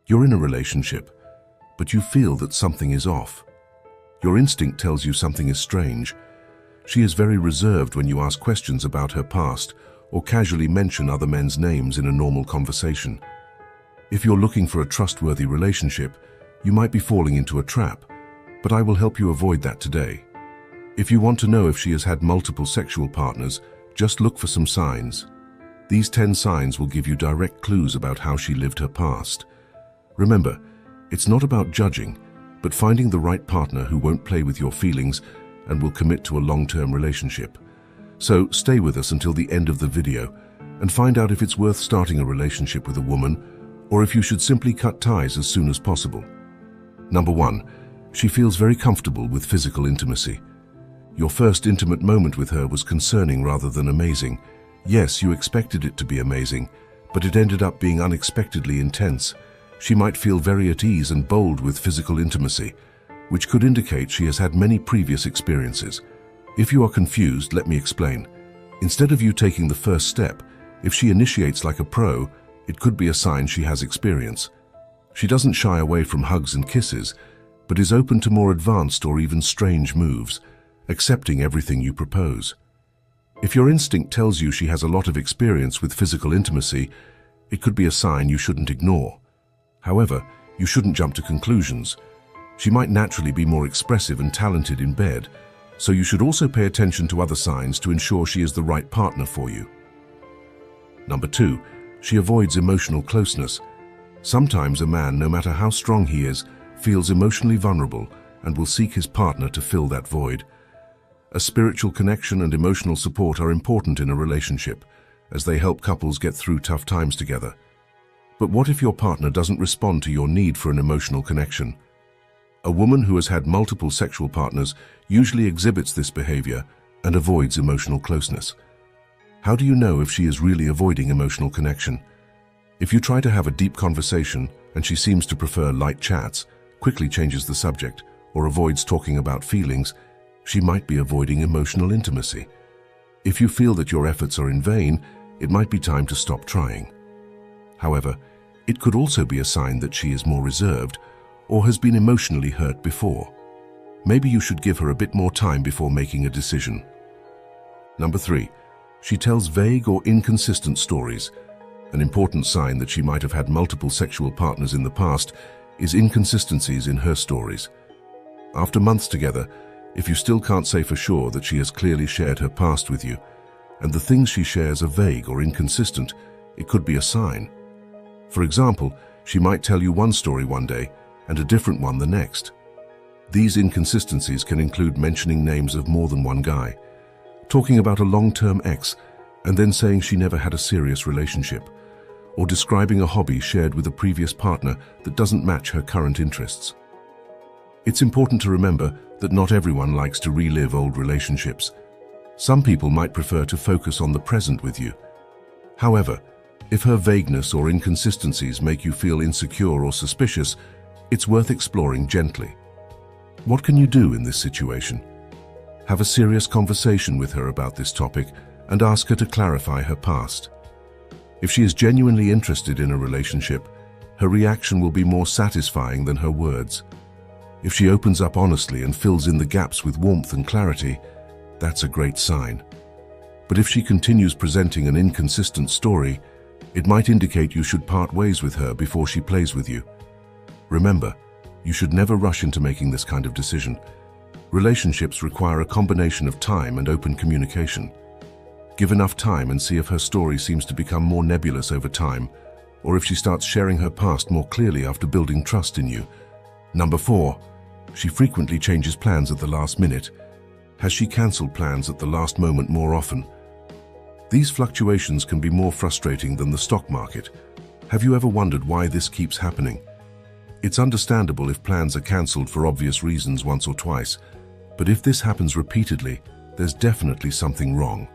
You're in a relationship, but you feel that something is off. Your instinct tells you something is strange. She is very reserved when you ask questions about her past or casually mention other men's names in a normal conversation. If you're looking for a trustworthy relationship, you might be falling into a trap, but I will help you avoid that today. If you want to know if she has had multiple sexual partners, just look for some signs. These 10 signs will give you direct clues about how she lived her past. Remember, it's not about judging, but finding the right partner who won't play with your feelings and will commit to a long-term relationship. So stay with us until the end of the video and find out if it's worth starting a relationship with a woman or if you should simply cut ties as soon as possible. Number 1, she feels very comfortable with physical intimacy. Your first intimate moment with her was concerning rather than amazing. Yes, you expected it to be amazing, but it ended up being unexpectedly intense. She might feel very at ease and bold with physical intimacy, which could indicate she has had many previous experiences. If you are confused, let me explain. Instead of you taking the first step, if she initiates like a pro, it could be a sign she has experience. She doesn't shy away from hugs and kisses, but is open to more advanced or even strange moves, accepting everything you propose. If your instinct tells you she has a lot of experience with physical intimacy, it could be a sign you shouldn't ignore. However, you shouldn't jump to conclusions. She might naturally be more expressive and talented in bed, so you should also pay attention to other signs to ensure she is the right partner for you. Number 2, she avoids emotional closeness. Sometimes a man, no matter how strong he is, feels emotionally vulnerable and will seek his partner to fill that void. A spiritual connection and emotional support are important in a relationship, as they help couples get through tough times together. But what if your partner doesn't respond to your need for an emotional connection? A woman who has had multiple sexual partners usually exhibits this behavior and avoids emotional closeness. How do you know if she is really avoiding emotional connection? If you try to have a deep conversation and she seems to prefer light chats, quickly changes the subject, or avoids talking about feelings, she might be avoiding emotional intimacy. If you feel that your efforts are in vain, it might be time to stop trying. However, it could also be a sign that she is more reserved or has been emotionally hurt before. Maybe you should give her a bit more time before making a decision. Number 3, she tells vague or inconsistent stories. An important sign that she might have had multiple sexual partners in the past is inconsistencies in her stories. After months together, if you still can't say for sure that she has clearly shared her past with you, and the things she shares are vague or inconsistent, it could be a sign. For example, she might tell you one story one day and a different one the next. These inconsistencies can include mentioning names of more than one guy, talking about a long-term ex and then saying she never had a serious relationship, or describing a hobby shared with a previous partner that doesn't match her current interests. It's important to remember that not everyone likes to relive old relationships. Some people might prefer to focus on the present with you. However, if her vagueness or inconsistencies make you feel insecure or suspicious, it's worth exploring gently. What can you do in this situation? Have a serious conversation with her about this topic and ask her to clarify her past. If she is genuinely interested in a relationship, her reaction will be more satisfying than her words. If she opens up honestly and fills in the gaps with warmth and clarity, that's a great sign. But if she continues presenting an inconsistent story, it might indicate you should part ways with her before she plays with you. Remember, you should never rush into making this kind of decision. Relationships require a combination of time and open communication. Give enough time and see if her story seems to become more nebulous over time, or if she starts sharing her past more clearly after building trust in you. Number 4, she frequently changes plans at the last minute. Has she cancelled plans at the last moment more often? These fluctuations can be more frustrating than the stock market. Have you ever wondered why this keeps happening? It's understandable if plans are cancelled for obvious reasons once or twice, but if this happens repeatedly, there's definitely something wrong.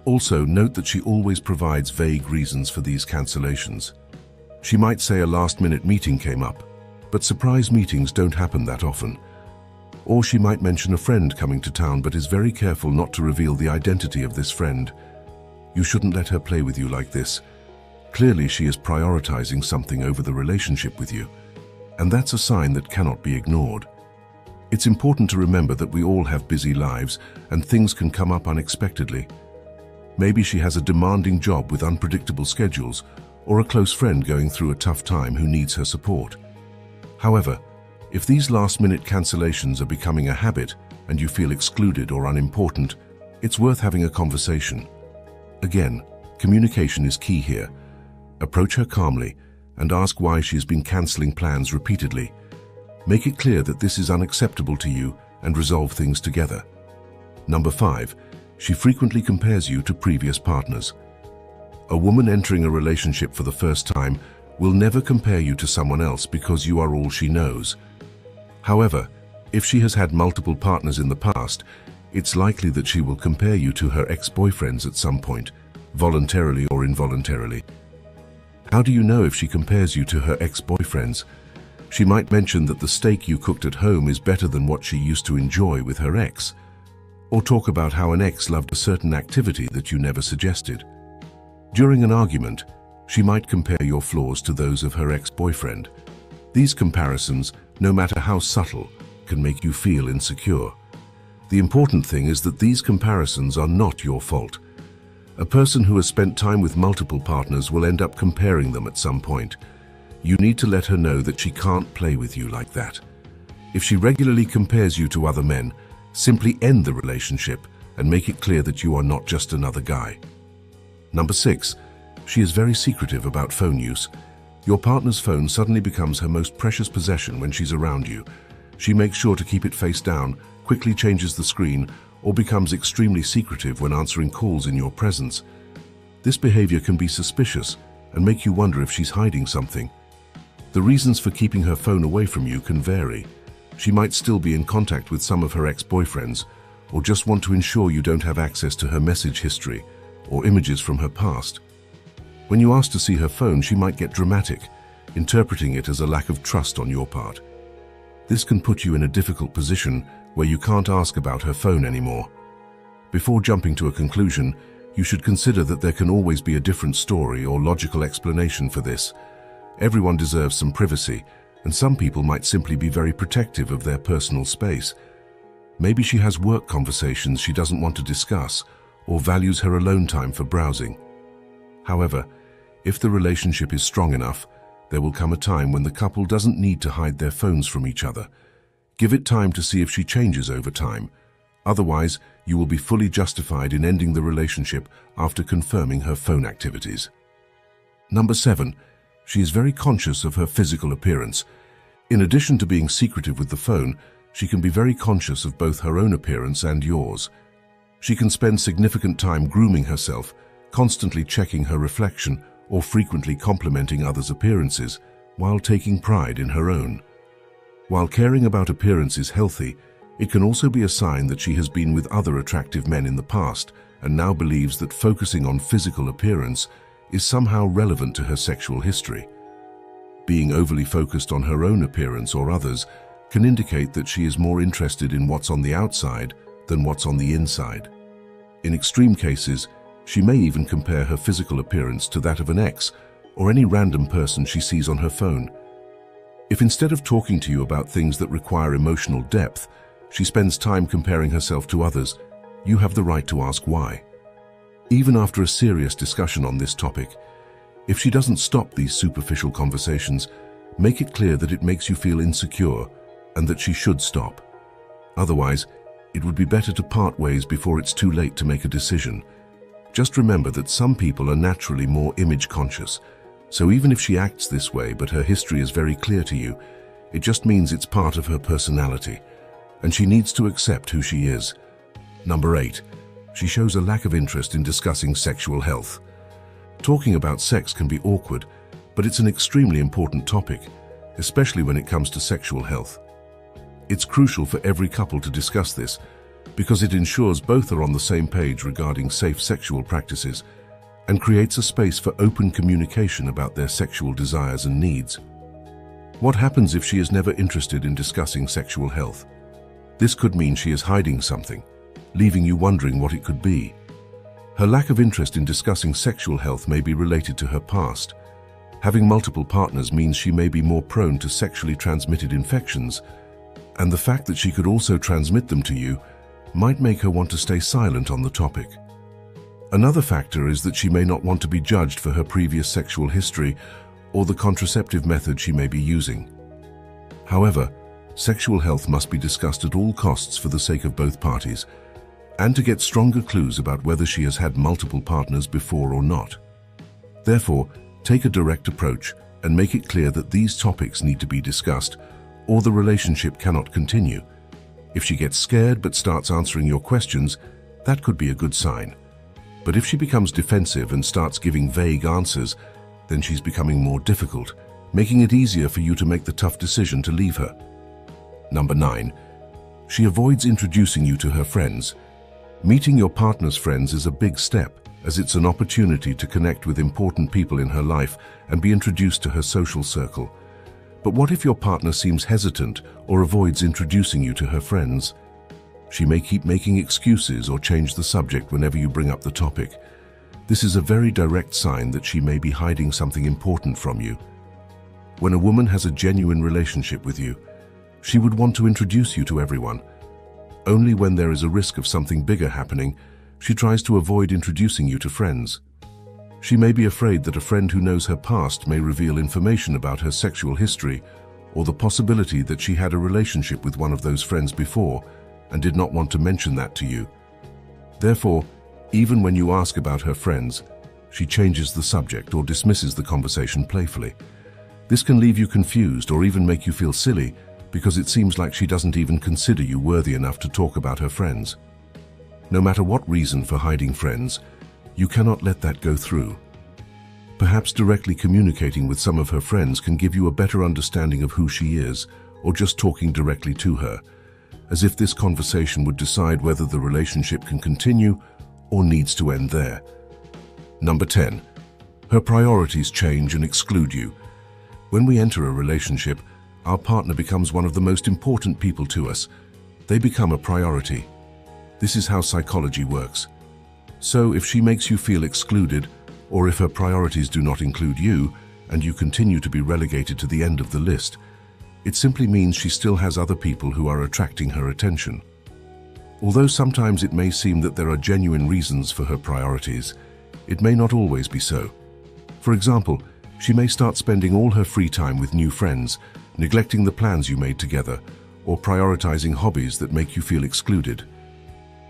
Also, note that she always provides vague reasons for these cancellations. She might say a last-minute meeting came up, but surprise meetings don't happen that often. Or she might mention a friend coming to town but is very careful not to reveal the identity of this friend. You shouldn't let her play with you like this. Clearly, she is prioritizing something over the relationship with you, and that's a sign that cannot be ignored. It's important to remember that we all have busy lives and things can come up unexpectedly. Maybe she has a demanding job with unpredictable schedules, or a close friend going through a tough time who needs her support. However, if these last-minute cancellations are becoming a habit and you feel excluded or unimportant, it's worth having a conversation. Again, communication is key here. Approach her calmly and ask why she has been canceling plans repeatedly. Make it clear that this is unacceptable to you and resolve things together. Number 5, she frequently compares you to previous partners. A woman entering a relationship for the first time will never compare you to someone else because you are all she knows. However, if she has had multiple partners in the past, it's likely that she will compare you to her ex-boyfriends at some point, voluntarily or involuntarily. How do you know if she compares you to her ex-boyfriends? She might mention that the steak you cooked at home is better than what she used to enjoy with her ex, or talk about how an ex loved a certain activity that you never suggested. During an argument, she might compare your flaws to those of her ex-boyfriend. These comparisons, no matter how subtle, can make you feel insecure. The important thing is that these comparisons are not your fault. A person who has spent time with multiple partners will end up comparing them at some point. You need to let her know that she can't play with you like that. If she regularly compares you to other men, simply end the relationship and make it clear that you are not just another guy. Number 6, she is very secretive about phone use. Your partner's phone suddenly becomes her most precious possession when she's around you. She makes sure to keep it face down, quickly changes the screen, or becomes extremely secretive when answering calls in your presence. This behavior can be suspicious and make you wonder if she's hiding something. The reasons for keeping her phone away from you can vary. She might still be in contact with some of her ex-boyfriends, or just want to ensure you don't have access to her message history or images from her past. When you ask to see her phone, she might get dramatic, interpreting it as a lack of trust on your part. This can put you in a difficult position where you can't ask about her phone anymore. Before jumping to a conclusion, you should consider that there can always be a different story or logical explanation for this. Everyone deserves some privacy, and some people might simply be very protective of their personal space. Maybe she has work conversations she doesn't want to discuss, or values her alone time for browsing. However, if the relationship is strong enough, there will come a time when the couple doesn't need to hide their phones from each other. Give it time to see if she changes over time. Otherwise, you will be fully justified in ending the relationship after confirming her phone activities. Number 7, she is very conscious of her physical appearance. In addition to being secretive with the phone, she can be very conscious of both her own appearance and yours. She can spend significant time grooming herself, constantly checking her reflection, or frequently complimenting others' appearances, while taking pride in her own. While caring about appearance is healthy, it can also be a sign that she has been with other attractive men in the past and now believes that focusing on physical appearance is somehow relevant to her sexual history. Being overly focused on her own appearance or others can indicate that she is more interested in what's on the outside than what's on the inside. In extreme cases, she may even compare her physical appearance to that of an ex or any random person she sees on her phone. If instead of talking to you about things that require emotional depth, she spends time comparing herself to others, you have the right to ask why. Even after a serious discussion on this topic, if she doesn't stop these superficial conversations, make it clear that it makes you feel insecure and that she should stop. Otherwise, it would be better to part ways before it's too late to make a decision. Just remember that some people are naturally more image conscious, so even if she acts this way but her history is very clear to you, it just means it's part of her personality, and she needs to accept who she is. Number 8, she shows a lack of interest in discussing sexual health. Talking about sex can be awkward, but it's an extremely important topic, especially when it comes to sexual health. It's crucial for every couple to discuss this, because it ensures both are on the same page regarding safe sexual practices and creates a space for open communication about their sexual desires and needs. What happens if she is never interested in discussing sexual health? This could mean she is hiding something, leaving you wondering what it could be. Her lack of interest in discussing sexual health may be related to her past. Having multiple partners means she may be more prone to sexually transmitted infections, and the fact that she could also transmit them to you might make her want to stay silent on the topic. Another factor is that she may not want to be judged for her previous sexual history or the contraceptive method she may be using. However, sexual health must be discussed at all costs for the sake of both parties, and to get stronger clues about whether she has had multiple partners before or not. Therefore, take a direct approach and make it clear that these topics need to be discussed, or the relationship cannot continue. If she gets scared but starts answering your questions, that could be a good sign. But if she becomes defensive and starts giving vague answers, then she's becoming more difficult, making it easier for you to make the tough decision to leave her. Number 9. She avoids introducing you to her friends. Meeting your partner's friends is a big step, as it's an opportunity to connect with important people in her life and be introduced to her social circle. But what if your partner seems hesitant or avoids introducing you to her friends? She may keep making excuses or change the subject whenever you bring up the topic. This is a very direct sign that she may be hiding something important from you. When a woman has a genuine relationship with you, she would want to introduce you to everyone. Only when there is a risk of something bigger happening, she tries to avoid introducing you to friends. She may be afraid that a friend who knows her past may reveal information about her sexual history, or the possibility that she had a relationship with one of those friends before and did not want to mention that to you. Therefore, even when you ask about her friends, she changes the subject or dismisses the conversation playfully. This can leave you confused or even make you feel silly, because it seems like she doesn't even consider you worthy enough to talk about her friends. No matter what reason for hiding friends, you cannot let that go through. Perhaps directly communicating with some of her friends can give you a better understanding of who she is, or just talking directly to her, as if this conversation would decide whether the relationship can continue or needs to end there. Number 10. Her priorities change and exclude you. When we enter a relationship, our partner becomes one of the most important people to us. They become a priority. This is how psychology works. So if she makes you feel excluded, or if her priorities do not include you, and you continue to be relegated to the end of the list, it simply means she still has other people who are attracting her attention. Although sometimes it may seem that there are genuine reasons for her priorities, it may not always be so. For example, she may start spending all her free time with new friends, neglecting the plans you made together, or prioritizing hobbies that make you feel excluded.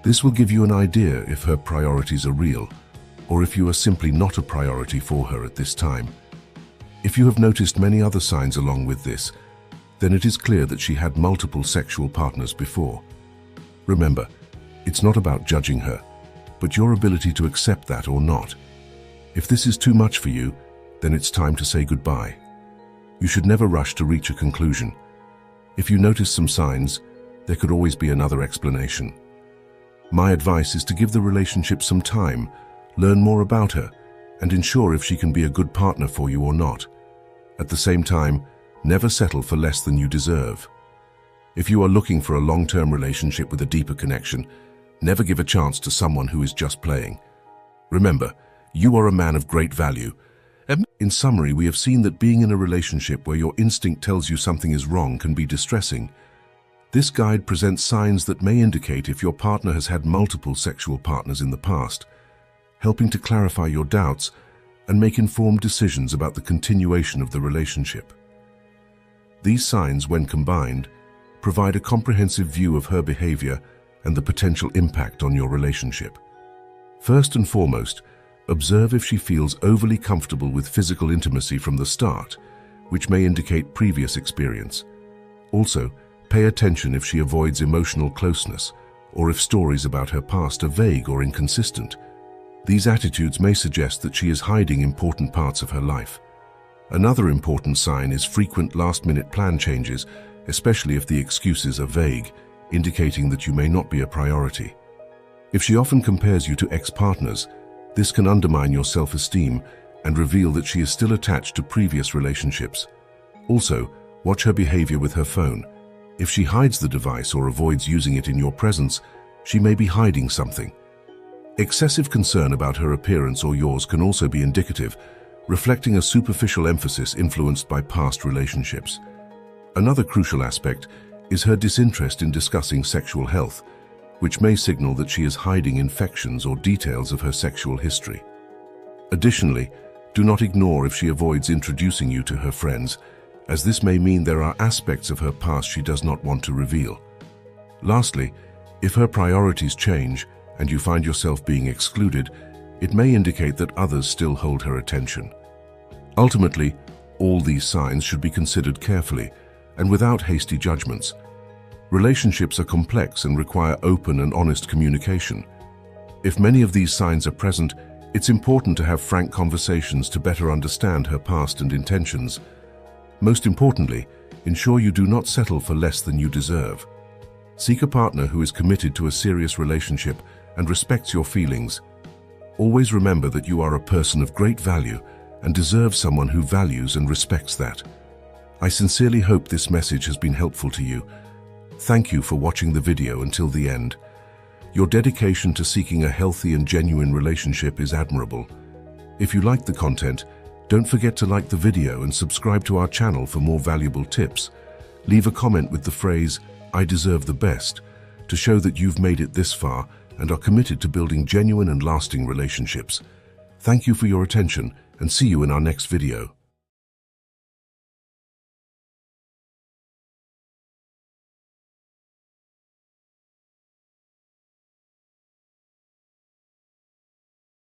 This will give you an idea if her priorities are real, or if you are simply not a priority for her at this time. If you have noticed many other signs along with this, then it is clear that she had multiple sexual partners before. Remember, it's not about judging her, but your ability to accept that or not. If this is too much for you, then it's time to say goodbye. You should never rush to reach a conclusion. If you notice some signs, there could always be another explanation. My advice is to give the relationship some time, learn more about her, and ensure if she can be a good partner for you or not. At the same time, never settle for less than you deserve. If you are looking for a long-term relationship with a deeper connection, never give a chance to someone who is just playing. Remember, you are a man of great value. In summary, we have seen that being in a relationship where your instinct tells you something is wrong can be distressing. This guide presents signs that may indicate if your partner has had multiple sexual partners in the past, helping to clarify your doubts and make informed decisions about the continuation of the relationship. These signs, when combined, provide a comprehensive view of her behavior and the potential impact on your relationship. First and foremost, observe if she feels overly comfortable with physical intimacy from the start, which may indicate previous experience. Also, pay attention if she avoids emotional closeness, or if stories about her past are vague or inconsistent. These attitudes may suggest that she is hiding important parts of her life. Another important sign is frequent last-minute plan changes, especially if the excuses are vague, indicating that you may not be a priority. If she often compares you to ex-partners, this can undermine your self-esteem and reveal that she is still attached to previous relationships. Also, watch her behavior with her phone. If she hides the device or avoids using it in your presence, she may be hiding something. Excessive concern about her appearance or yours can also be indicative, reflecting a superficial emphasis influenced by past relationships. Another crucial aspect is her disinterest in discussing sexual health, which may signal that she is hiding infections or details of her sexual history. Additionally, do not ignore if she avoids introducing you to her friends, as this may mean there are aspects of her past she does not want to reveal. Lastly, if her priorities change and you find yourself being excluded, it may indicate that others still hold her attention. Ultimately, all these signs should be considered carefully and without hasty judgments. Relationships are complex and require open and honest communication. If many of these signs are present, it's important to have frank conversations to better understand her past and intentions. Most importantly, ensure you do not settle for less than you deserve. Seek a partner who is committed to a serious relationship and respects your feelings. Always remember that you are a person of great value and deserve someone who values and respects that. I sincerely hope this message has been helpful to you. Thank you for watching the video until the end. Your dedication to seeking a healthy and genuine relationship is admirable. If you liked the content, don't forget to like the video and subscribe to our channel for more valuable tips. Leave a comment with the phrase, "I deserve the best," to show that you've made it this far and are committed to building genuine and lasting relationships. Thank you for your attention and see you in our next video.